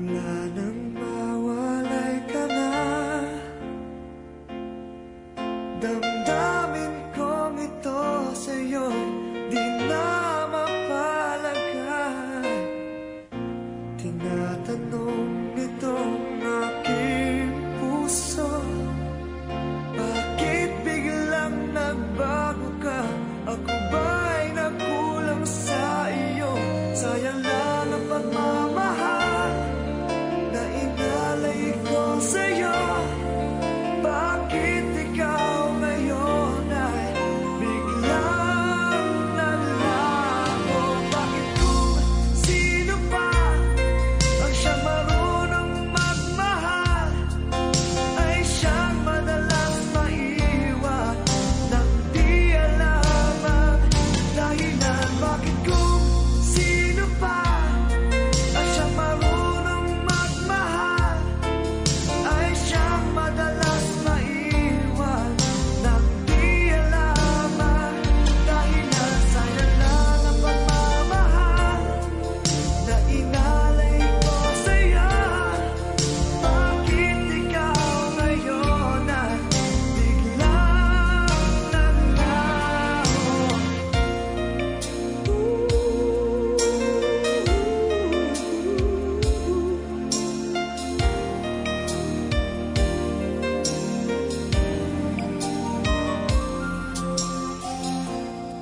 Mula nang mawalay ka na, damdamin kong ito sa'yo'y di na mapalagay. Tinatanong nitong aking puso, bakit biglang nagbago ka? Ako ba'y nagkulang sa iyo? Sayang lang ang pagmamahal na inalay ko sa'yo. Bakit ikaw ngayon ay biglang nalago? Bakit kung sino pa ang siyang marunong magmahal ay siyang madalas maiwan nang di alam ang dahilan? Bakit kung sino pa ang siyang marunong magmahal ay siyang madalas maiwan nang di alam ang dahilan? Sayang lang ang pagmamahal na inalay ko sa'yo. Bakit ikaw ngayon ay biglang naglaho?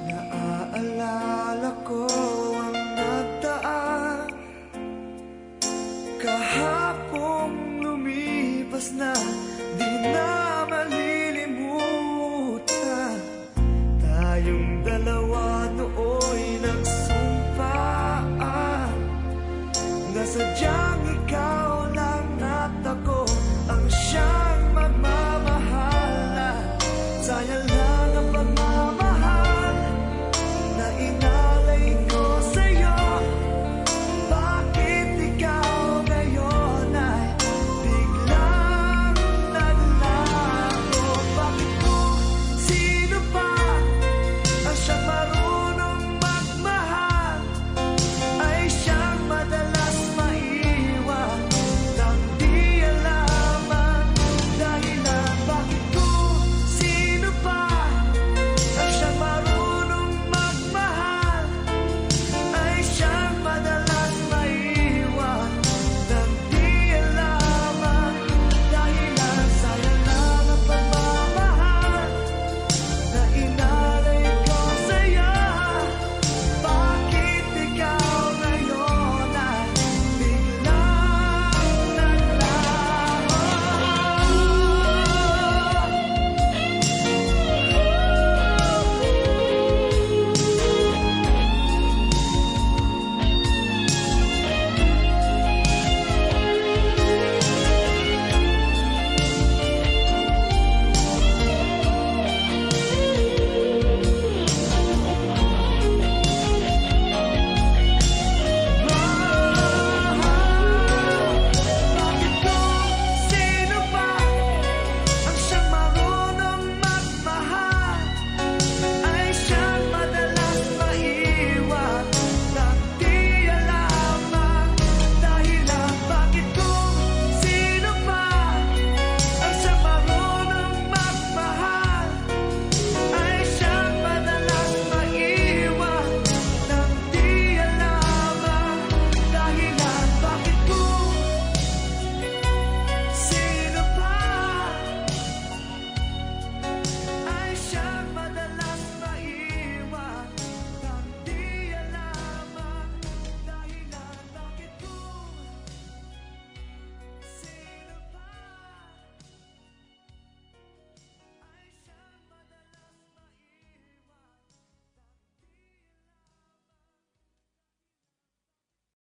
Naaalala ko ang nagdaan, kahapong lumipas na, di na malilimutan. Tayong dalawa nooy nagsumpaan na sadyang ikaw lang at ako